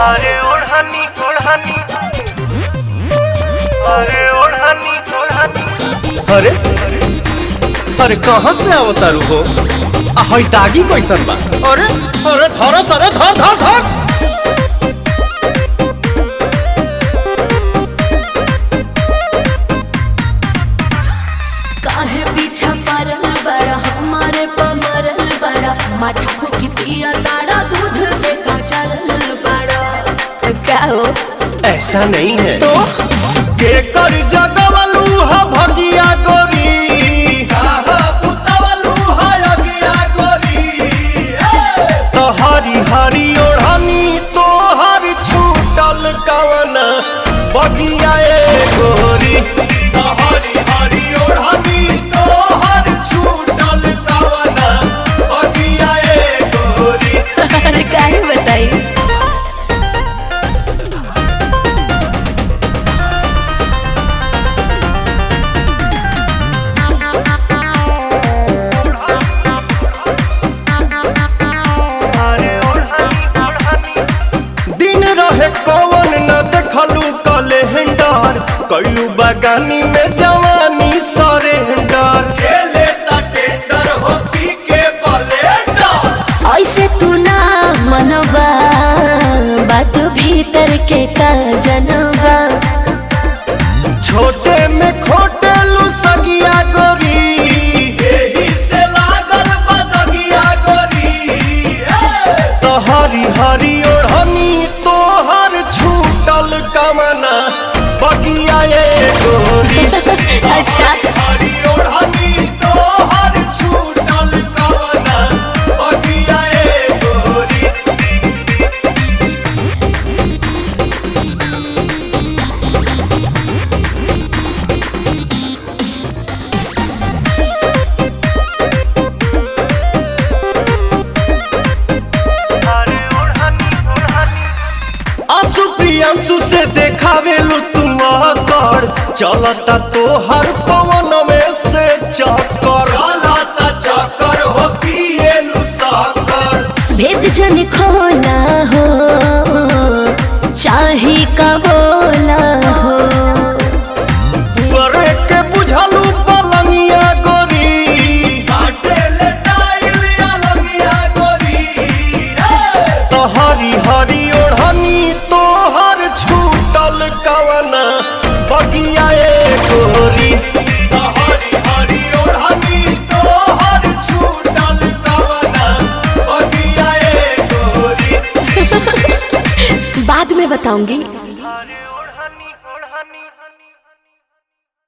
अरे ओढ़नी ओढ़नी, अरे ओढ़नी ओढ़नी। अरे अरे कहाँ से आवतारू हो? हई दागी कैसन बा? अरे अरे धर सरे धर धर धर। काहे पीछा पड़ल बड़ा हमारे पमरल बड़ा माथा फूकी पिया तारा दूध से काचल बड़ा। क्या हो? ऐसा नहीं है तो केकर जगवलू हा भगिया गोरी, काहा पुतवलू हा अगिया गोरी। तो हरी हरी ओढ़नी तो हर छूटल कवन बगिया ए गोरी। तो हरी हरी ओढ़नी तो हर छूटल कवन बगिया ए गोरी। अरे काहे बताई? कौन न देखलू कैलेंडर, कैलू बगानी में जवानी सरेंडर। खेले ता टेंडर हो पी के ब्लेंडर। ऐसे तू ना मनवा बात भीतर के का जनवा। छोटे में खोटे लू सगिया गोरी, एही से लागल बदगिया गोरी। तो हरी हरी ओढ़नी छूटल कमना बगिया ए गोरी। अच्छा हरी ओढ़नी तो हर छूटल कमना बगिया ए गोरी। प्रियांशु से देखावेलू तुम कर, चलता तो हर पवन में से चक्कर। चलता चक्कर हो पिएलू साकर। भेद जन खोला हो चाहे का बोला हो। पुअरे के बुझलू पलंगिया गोरी, काटे ले टाइल अलंगिया गोरी। तो हरी हरी ओढ़नी तो हर छूटल कवना बगिया ए गोरी। तो हरी हरी ओढ़नी तो हर छूटल कवना बगिया ए गोरी। बाद में बताऊंगी।